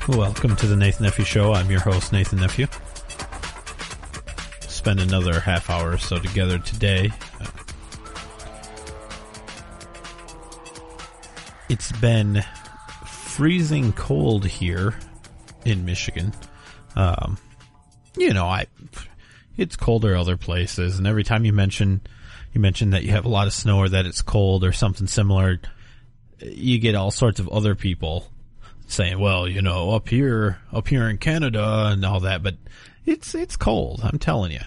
Welcome to the Nathan Nephew Show. I'm your host, Nathan Nephew. Spend another half hour or so together today. It's been freezing cold here in Michigan. It's colder other places, and every time you mention that you have a lot of snow or that it's cold or something similar, you get all sorts of other people saying, well, up here in Canada and all that, but it's cold. I'm telling you.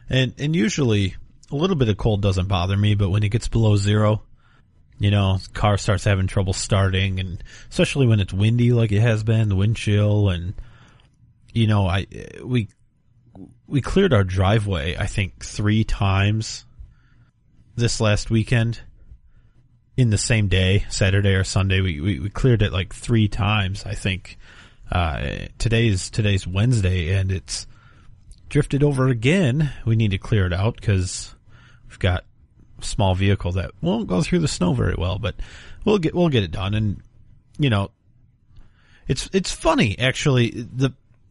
And usually a little bit of cold doesn't bother me, but when it gets below zero, the car starts having trouble starting, and especially when it's windy like it has been, the wind chill, and we cleared our driveway, I think 3 times this last weekend. In the same day, Saturday or Sunday, we cleared it like 3 times, I think. Today's Wednesday, and it's drifted over again. We need to clear it out because we've got a small vehicle that won't go through the snow very well, but we'll get it done. And it's funny actually.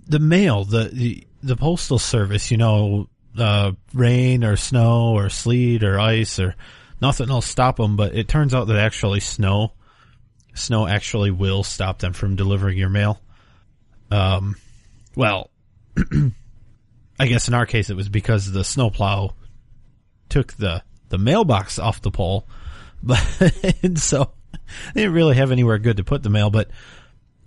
The mail, the postal service, rain or snow or sleet or ice or nothing will stop them, but it turns out that actually snow actually will stop them from delivering your mail. Well, I guess in our case it was because the snowplow took the mailbox off the pole, and so they didn't really have anywhere good to put the mail. But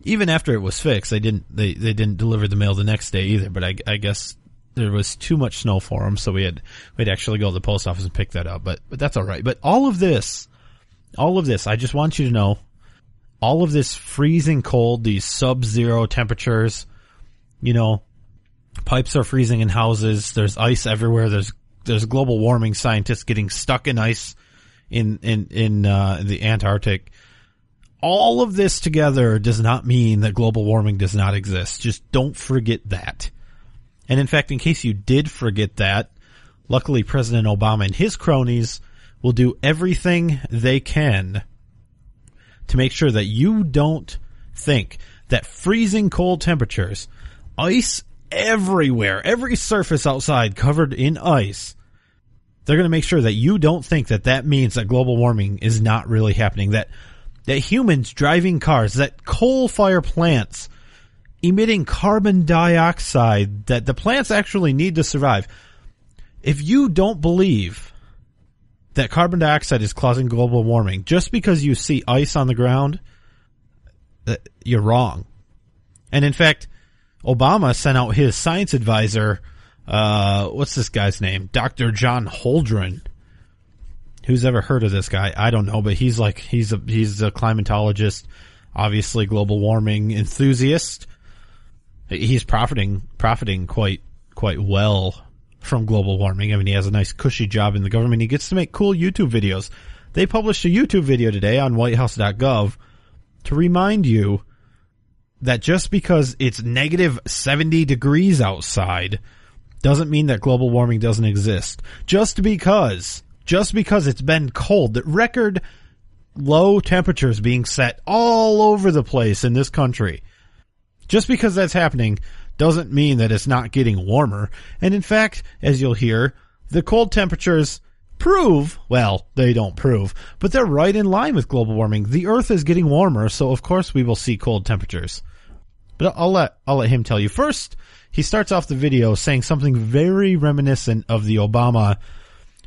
even after it was fixed, they didn't deliver the mail the next day either. But I guess there was too much snow for them, so we'd actually go to the post office and pick that up. But that's all right. But all of this, I just want you to know, all of this freezing cold, these sub-zero temperatures, pipes are freezing in houses. There's ice everywhere. There's global warming scientists getting stuck in ice in the Antarctic. All of this together does not mean that global warming does not exist. Just don't forget that. And in fact, in case you did forget that, luckily President Obama and his cronies will do everything they can to make sure that you don't think that freezing cold temperatures, ice everywhere, every surface outside covered in ice, they're going to make sure that you don't think that means that global warming is not really happening, that humans driving cars, that coal-fired plants emitting carbon dioxide that the plants actually need to survive. If you don't believe that carbon dioxide is causing global warming just because you see ice on the ground, you're wrong. And in fact, Obama sent out his science advisor, what's this guy's name? Dr. John Holdren. Who's ever heard of this guy? I don't know, but he's a climatologist, obviously global warming enthusiast. He's profiting quite well from global warming. I mean, he has a nice cushy job in the government. He gets to make cool YouTube videos. They published a YouTube video today on whitehouse.gov to remind you that just because it's negative 70 degrees outside doesn't mean that global warming doesn't exist. Just because it's been cold, that record low temperatures being set all over the place in this country, just because that's happening doesn't mean that it's not getting warmer. And in fact, as you'll hear, the cold temperatures they don't prove, but they're right in line with global warming. The Earth is getting warmer, so of course we will see cold temperatures. But I'll let him tell you. First, he starts off the video saying something very reminiscent of the Obama,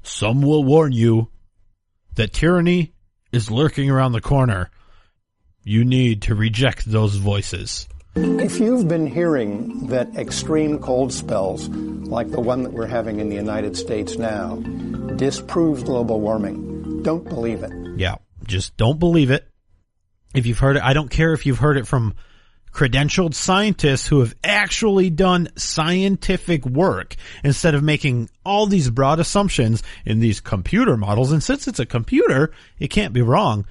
"Some will warn you that tyranny is lurking around the corner. You need to reject those voices." If you've been hearing that extreme cold spells, like the one that we're having in the United States now, disproves global warming, don't believe it. Yeah, just don't believe it. If you've heard it, I don't care if you've heard it from credentialed scientists who have actually done scientific work instead of making all these broad assumptions in these computer models. And since it's a computer, it can't be wrong.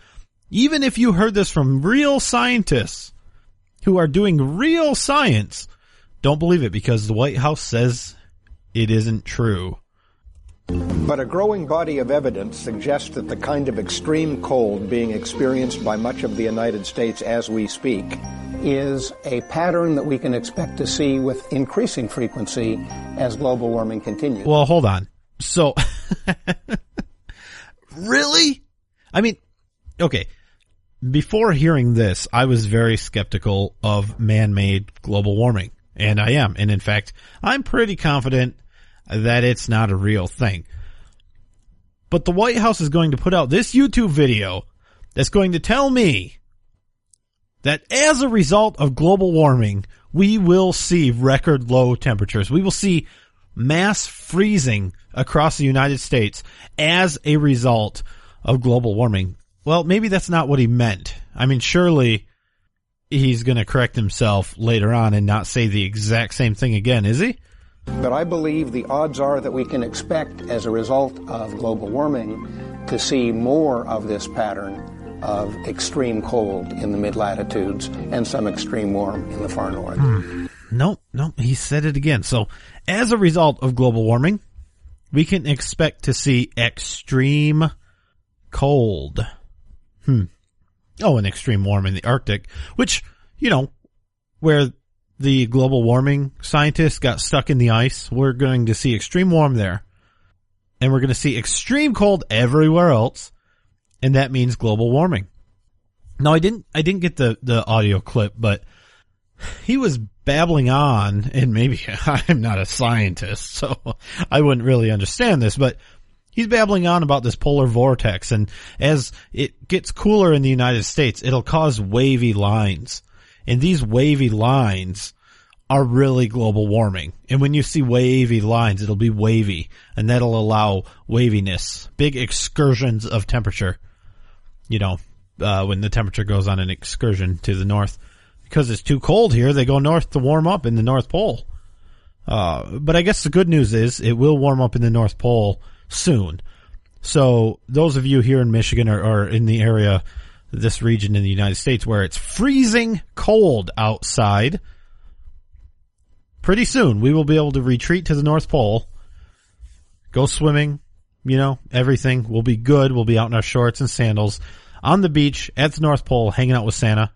Even if you heard this from real scientists who are doing real science, don't believe it because the White House says it isn't true. But a growing body of evidence suggests that the kind of extreme cold being experienced by much of the United States as we speak is a pattern that we can expect to see with increasing frequency as global warming continues. Well, hold on. So, really? I mean, okay. Before hearing this, I was very skeptical of man-made global warming. And I am. And in fact, I'm pretty confident that it's not a real thing. But the White House is going to put out this YouTube video that's going to tell me that as a result of global warming, we will see record low temperatures. We will see mass freezing across the United States as a result of global warming. Well, maybe that's not what he meant. I mean, surely he's going to correct himself later on and not say the exact same thing again, is he? But I believe the odds are that we can expect, as a result of global warming, to see more of this pattern of extreme cold in the mid-latitudes and some extreme warm in the far north. No, he said it again. So, as a result of global warming, we can expect to see extreme cold. Oh, and extreme warm in the Arctic, which, you know, where the global warming scientists got stuck in the ice, we're going to see extreme warm there. And we're going to see extreme cold everywhere else. And that means global warming. Now, I didn't get the audio clip, but he was babbling on, and maybe I'm not a scientist, so I wouldn't really understand this, but he's babbling on about this polar vortex, and as it gets cooler in the United States, it'll cause wavy lines. And these wavy lines are really global warming. And when you see wavy lines, it'll be wavy, and that'll allow waviness, big excursions of temperature. You know, when the temperature goes on an excursion to the north. Because it's too cold here, they go north to warm up in the North Pole. But I guess the good news is it will warm up in the North Pole soon. So those of you here in Michigan or in the area, this region in the United States where it's freezing cold outside, pretty soon we will be able to retreat to the North Pole, go swimming, you know, everything will be good. We'll be out in our shorts and sandals on the beach at the North Pole hanging out with Santa.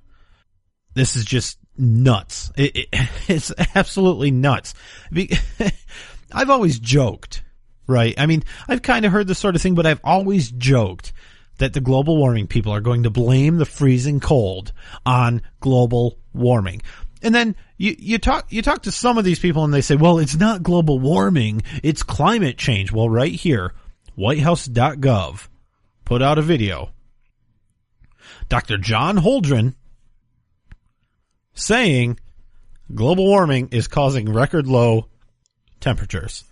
This is just nuts. It's absolutely nuts. I've always joked, right? I mean, I've kind of heard this sort of thing, but I've always joked that the global warming people are going to blame the freezing cold on global warming. And then you talk to some of these people and they say, well, it's not global warming, it's climate change. Well, right here, whitehouse.gov put out a video. Dr. John Holdren saying global warming is causing record low temperatures.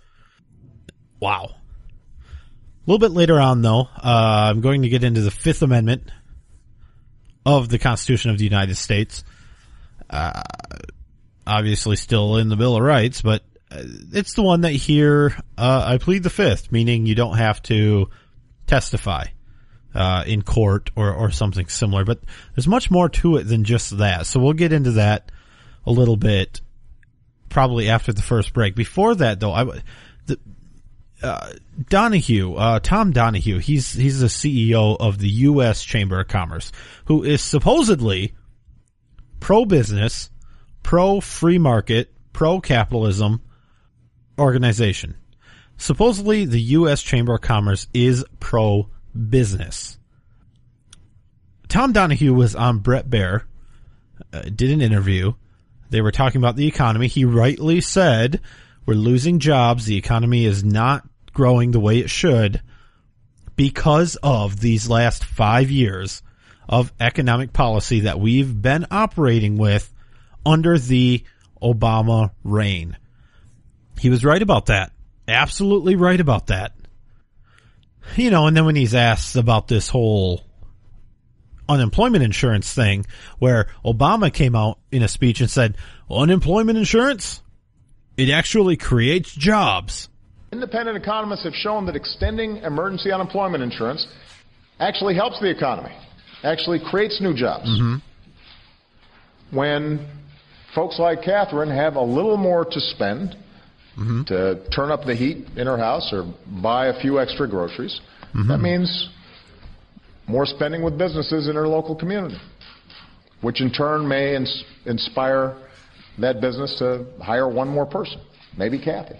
Wow. A little bit later on, though, I'm going to get into the Fifth Amendment of the Constitution of the United States. Obviously still in the Bill of Rights, but it's the one that here I plead the Fifth, meaning you don't have to testify in court or something similar. But there's much more to it than just that. So we'll get into that a little bit probably after the first break. Before that, though, Tom Donohue, he's the CEO of the U.S. Chamber of Commerce, who is supposedly pro-business, pro-free market, pro-capitalism organization. Supposedly, the U.S. Chamber of Commerce is pro-business. Tom Donohue was on Bret Baier, did an interview. They were talking about the economy. He rightly said, we're losing jobs. The economy is not growing the way it should because of these last 5 years of economic policy that we've been operating with under the Obama reign. He was right about that. Absolutely right about that. You know, and then when he's asked about this whole unemployment insurance thing, where Obama came out in a speech and said, unemployment insurance, it actually creates jobs. Independent economists have shown that extending emergency unemployment insurance actually helps the economy, actually creates new jobs. When folks like Catherine have a little more to spend, to turn up the heat in her house or buy a few extra groceries. That means more spending with businesses in her local community, which in turn may inspire that business to hire one more person, maybe Kathy.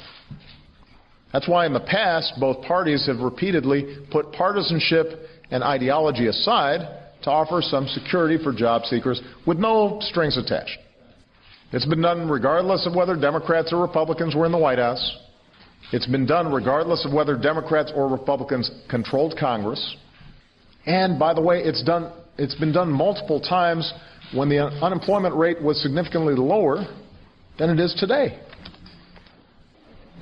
That's why in the past, both parties have repeatedly put partisanship and ideology aside to offer some security for job seekers with no strings attached. It's been done regardless of whether Democrats or Republicans were in the White House. It's been done regardless of whether Democrats or Republicans controlled Congress. And, by the way, it's been done multiple times when the unemployment rate was significantly lower than it is today.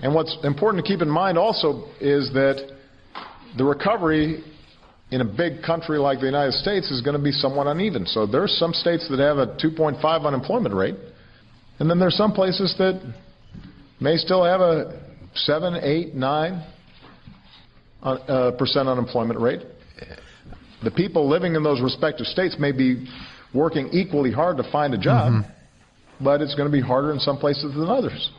And what's important to keep in mind also is that the recovery in a big country like the United States is going to be somewhat uneven. So there's some states that have a 2.5 unemployment rate, and then there's some places that may still have a 7, 8, 9% unemployment rate. The people living in those respective states may be working equally hard to find a job, but it's going to be harder in some places than others.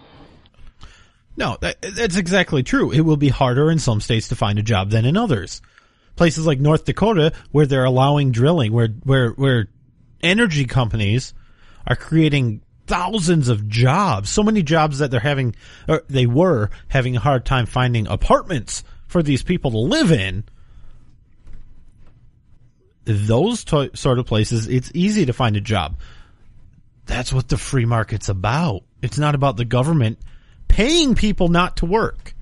No, that's exactly true. It will be harder in some states to find a job than in others. Places like North Dakota, where they're allowing drilling, where energy companies are creating thousands of jobs, so many jobs that they were having a hard time finding apartments for these people to live in. Those sort of places, it's easy to find a job. That's what the free market's about. It's not about the government paying people not to work.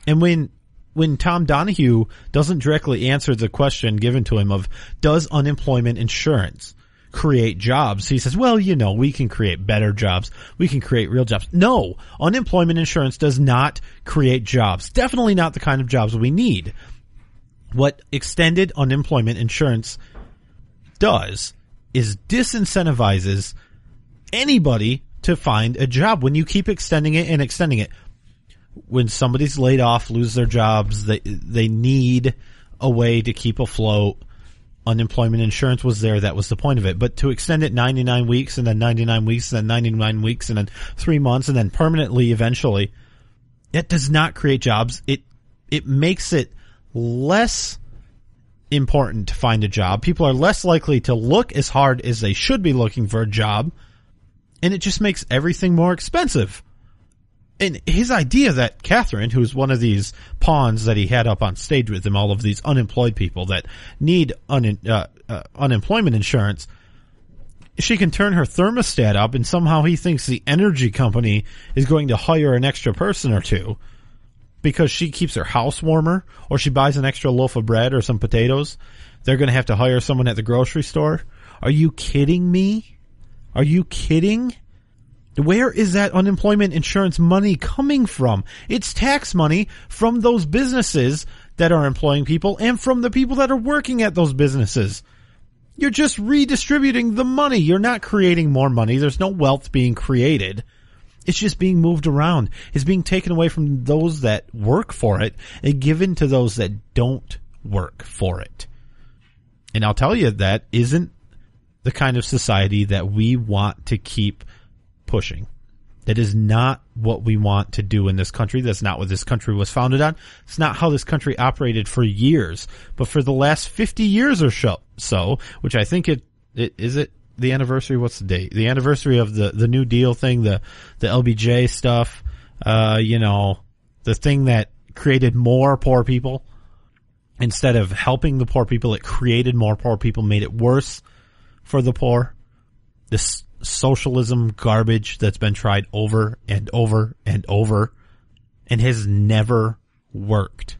And when Tom Donohue doesn't directly answer the question given to him of, does unemployment insurance create jobs? He says, well, we can create better jobs. We can create real jobs. No, unemployment insurance does not create jobs. Definitely not the kind of jobs we need. What extended unemployment insurance does is disincentivizes anybody to find a job. When you keep extending it and extending it, when somebody's laid off, lose their jobs, they need a way to keep afloat. Unemployment insurance was there. That was the point of it. But to extend it 99 weeks and then 99 weeks and then 99 weeks and then 3 months and then permanently eventually, it does not create jobs. It makes it less important to find a job. People are less likely to look as hard as they should be looking for a job. And it just makes everything more expensive. And his idea that Catherine, who's one of these pawns that he had up on stage with him, all of these unemployed people that need unemployment insurance, she can turn her thermostat up and somehow he thinks the energy company is going to hire an extra person or two because she keeps her house warmer or she buys an extra loaf of bread or some potatoes. They're going to have to hire someone at the grocery store. Are you kidding me? Are you kidding? Where is that unemployment insurance money coming from? It's tax money from those businesses that are employing people and from the people that are working at those businesses. You're just redistributing the money. You're not creating more money. There's no wealth being created. It's just being moved around. It's being taken away from those that work for it and given to those that don't work for it. And I'll tell you, that isn't the kind of society that we want to keep pushing. That is not what we want to do in this country. That's not what this country was founded on. It's not how this country operated for years. But for the last 50 years or so, which I think is the anniversary, what's the date? The anniversary of the New Deal thing, the LBJ stuff, the thing that created more poor people. Instead of helping the poor people, it created more poor people, made it worse for the poor. This socialism garbage that's been tried over and over and over and has never worked.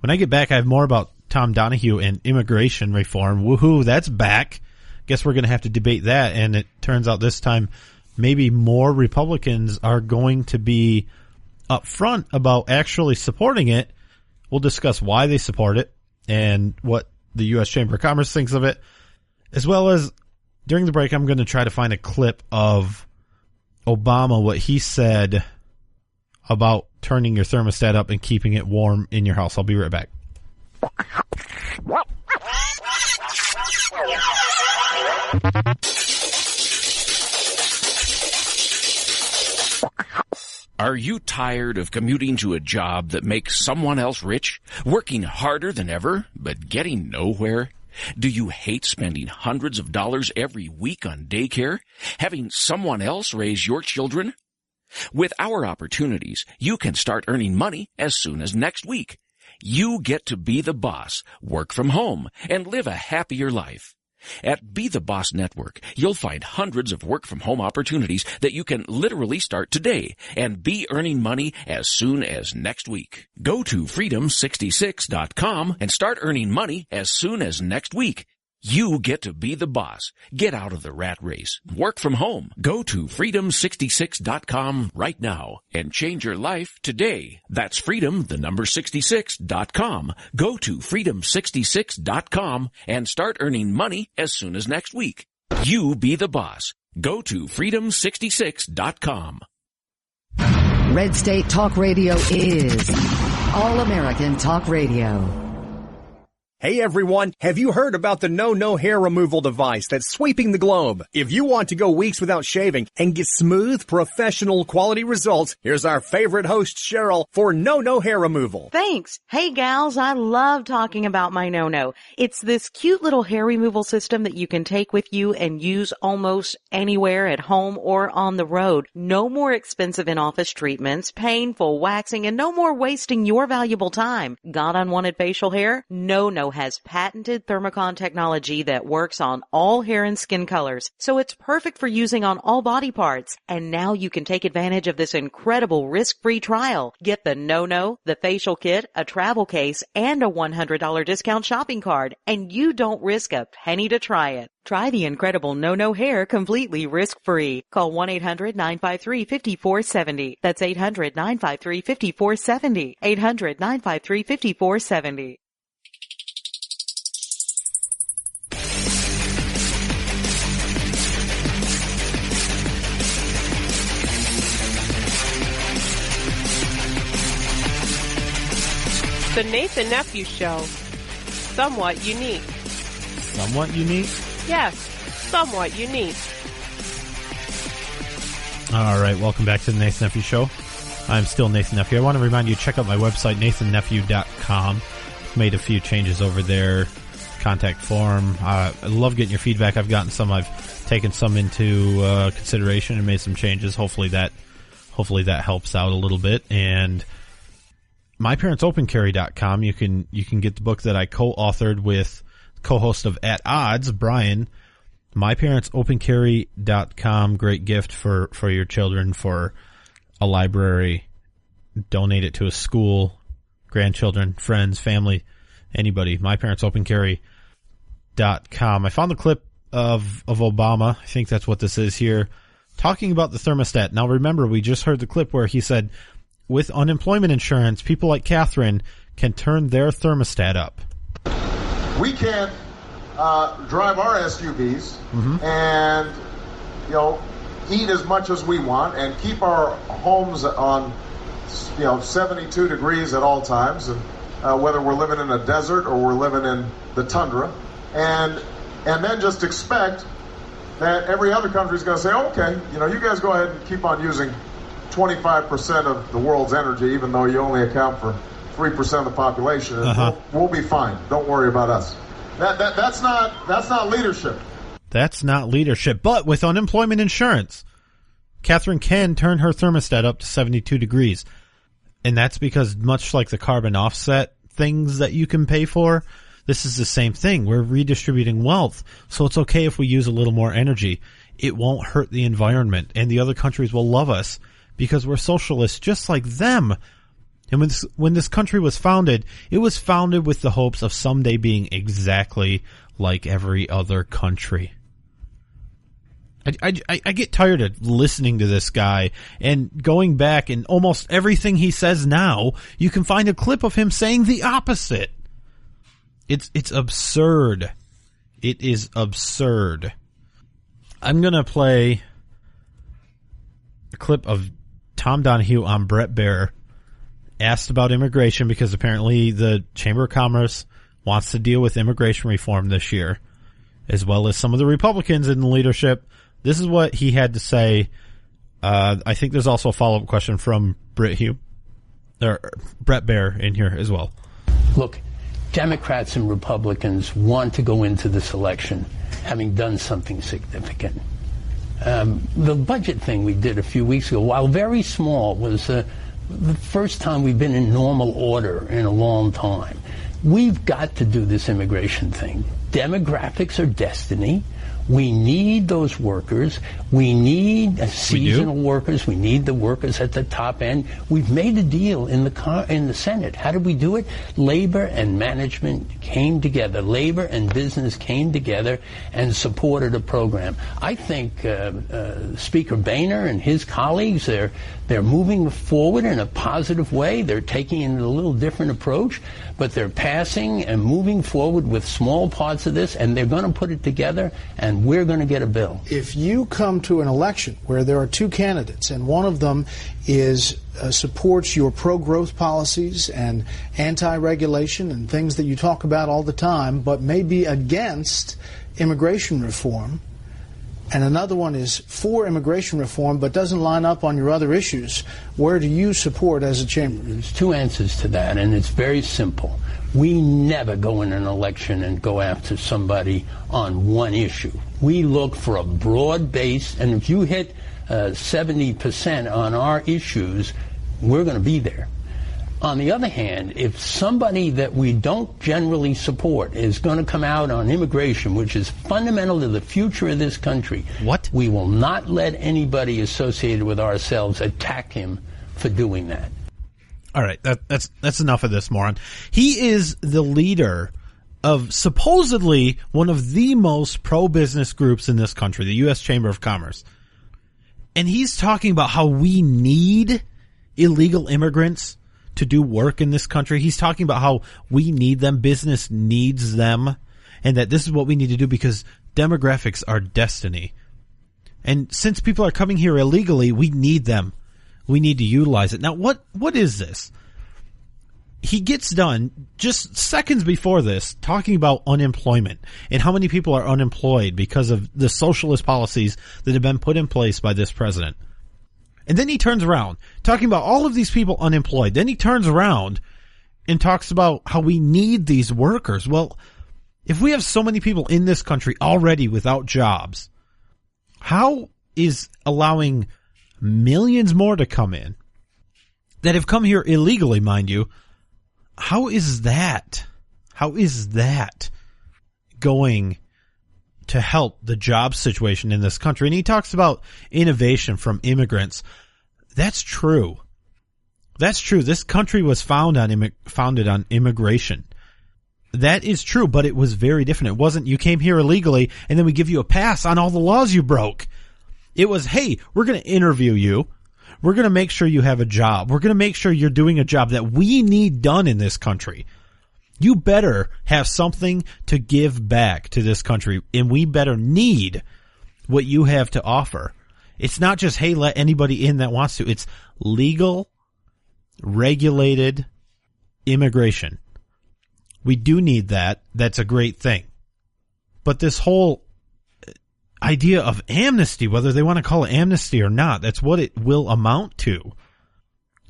When I get back, I have more about Tom Donohue and immigration reform. Woohoo, that's back. Guess we're going to have to debate that, and it turns out this time maybe more Republicans are going to be upfront about actually supporting it. We'll discuss why they support it and what the U.S. Chamber of Commerce thinks of it, as well as during the break, I'm going to try to find a clip of Obama, what he said about turning your thermostat up and keeping it warm in your house. I'll be right back. Are you tired of commuting to a job that makes someone else rich, working harder than ever, but getting nowhere? Do you hate spending hundreds of dollars every week on daycare, having someone else raise your children? With our opportunities, you can start earning money as soon as next week. You get to be the boss, work from home, and live a happier life. At Be the Boss Network, you'll find hundreds of work-from-home opportunities that you can literally start today and be earning money as soon as next week. Go to freedom66.com and start earning money as soon as next week. You get to be the boss. Get out of the rat race. Work from home. Go to freedom66.com right now and change your life today. That's freedom66.com. Go to freedom66.com and start earning money as soon as next week. You be the boss. Go to freedom66.com. Red State Talk Radio is All American Talk Radio. Hey everyone, have you heard about the No hair removal device that's sweeping the globe? If you want to go weeks without shaving and get smooth, professional quality results, here's our favorite host Cheryl for No hair removal. Thanks. Hey gals, I love talking about my No. It's this cute little hair removal system that you can take with you and use almost anywhere at home or on the road. No more expensive in-office treatments, painful waxing, and no more wasting your valuable time. Got unwanted facial hair? No has patented thermocon technology that works on all hair and skin colors, so it's perfect for using on all body parts. And now you can take advantage of this incredible risk-free trial. Get the No, the facial kit, a travel case, and a $100 discount shopping card, and you don't risk a penny to try it. Try the incredible No hair completely risk-free. Call 1-800-953-5470. That's 800-953-5470. 800-953-5470. The Nathan Nephew Show. Somewhat unique. Somewhat unique? Yes, somewhat unique. All right, welcome back to the Nathan Nephew Show. I'm still Nathan Nephew. I want to remind you, check out my website, nathannephew.com. Made a few changes over there. Contact form. I love getting your feedback. I've gotten some. I've taken some into consideration and made some changes. Hopefully that helps out a little bit. And myparentsopencarry.com. You can get the book that I co-authored with co-host of At Odds, Brian. myparentsopencarry.com. Great gift for your children, for a library. Donate it to a school, grandchildren, friends, family, anybody. myparentsopencarry.com. I found the clip of Obama. I think that's what this is here, talking about the thermostat. Now remember, we just heard the clip where he said, with unemployment insurance, people like Catherine can turn their thermostat up. We can't drive our SUVs and, eat as much as we want and keep our homes on, 72 degrees at all times, and whether we're living in a desert or we're living in the tundra, and then just expect that every other country is going to say, okay, you guys go ahead and keep on using 25% of the world's energy, even though you only account for 3% of the population. We'll be fine. Don't worry about us. That's not leadership. That's not leadership. But with unemployment insurance, Catherine can turn her thermostat up to 72 degrees. And that's because, much like the carbon offset things that you can pay for, this is the same thing. We're redistributing wealth. So it's okay if we use a little more energy. It won't hurt the environment, and the other countries will love us because we're socialists just like them. And when this country was founded, it was founded with the hopes of someday being exactly like every other country. I get tired of listening to this guy and going back, and almost everything he says now, you can find a clip of him saying the opposite. It's absurd. It is absurd. I'm going to play a clip of Tom Donohue on Bret Baier, asked about immigration, because apparently the Chamber of Commerce wants to deal with immigration reform this year, as well as some of the Republicans in the leadership. This is what he had to say I think there's also a follow-up question from Bret Baier in here as well. Look, Democrats and Republicans want to go into this election having done something significant. The budget thing we did a few weeks ago, while very small, was the first time we've been in normal order in a long time. We've got to do this immigration thing. Demographics are destiny. We need those workers. We need seasonal workers. We need the workers at the top end. We've made a deal in the Senate. How did we do it? Labor and management came together. Labor and business came together and supported a program. I think Speaker Boehner and his colleagues, they're moving forward in a positive way. They're taking a little different approach, but they're passing and moving forward with small parts of this, and they're going to put it together, and we're going to get a bill. If you come to an election where there are two candidates, and one of them is supports your pro-growth policies and anti-regulation and things that you talk about all the time, but may be against immigration reform, and another one is for immigration reform but doesn't line up on your other issues, where do you support as a chamber? There's two answers to that, and it's very simple. We never go in an election and go after somebody on one issue. We look for a broad base, and if you hit 70% on our issues, we're going to be there. On the other hand, if somebody that we don't generally support is going to come out on immigration, which is fundamental to the future of this country, we will not let anybody associated with ourselves attack him for doing that. All right, that's enough of this moron. He is the leader of supposedly one of the most pro-business groups in this country, the U.S. Chamber of Commerce. And he's talking about how we need illegal immigrants to do work in this country. He's talking about how we need them, business needs them, and that this is what we need to do because demographics are destiny. And since people are coming here illegally, we need them. We need to utilize it. Now, what is this? He gets done just seconds before this talking about unemployment and how many people are unemployed because of the socialist policies that have been put in place by this president. And then he turns around talking about all of these people unemployed. Then he turns around and talks about how we need these workers. Well, if we have so many people in this country already without jobs, how is allowing millions more to come in that have come here illegally, mind you, how is that going to help the job situation in this country? And he talks about innovation from immigrants. That's true. That's true. This country was founded on immigration. That is true, but it was very different. It wasn't you came here illegally and then we give you a pass on all the laws you broke. It was, hey, we're going to interview you. We're going to make sure you have a job. We're going to make sure you're doing a job that we need done in this country. You better have something to give back to this country, and we better need what you have to offer. It's not just, hey, let anybody in that wants to. It's legal, regulated immigration. We do need that. That's a great thing. But this whole idea of amnesty, whether they want to call it amnesty or not, that's what it will amount to.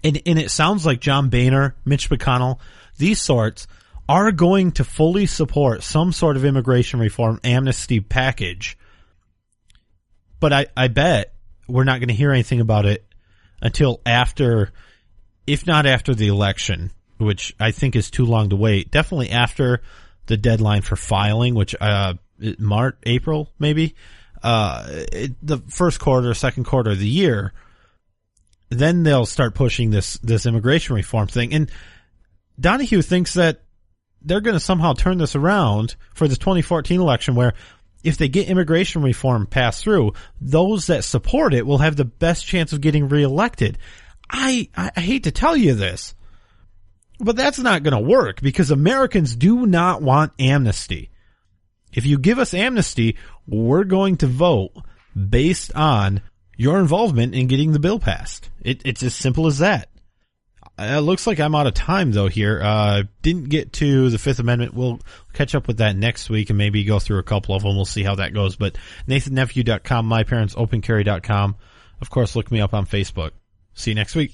And it sounds like John Boehner, Mitch McConnell, these sorts are going to fully support some sort of immigration reform amnesty package. But I bet we're not going to hear anything about it until after, if not after the election, which I think is too long to wait. Definitely after the deadline for filing, which March, April, maybe. The first quarter, second quarter of the year, then they'll start pushing this immigration reform thing. And Donohue thinks that they're going to somehow turn this around for the 2014 election, where if they get immigration reform passed through, those that support it will have the best chance of getting reelected. I hate to tell you this, but that's not going to work because Americans do not want amnesty. If you give us amnesty, we're going to vote based on your involvement in getting the bill passed. It's as simple as that. It looks like I'm out of time, though, here. Didn't get to the Fifth Amendment. We'll catch up with that next week and maybe go through a couple of them. We'll see how that goes. But NathanNephew.com, MyParentsOpenCarry.com. Of course, look me up on Facebook. See you next week.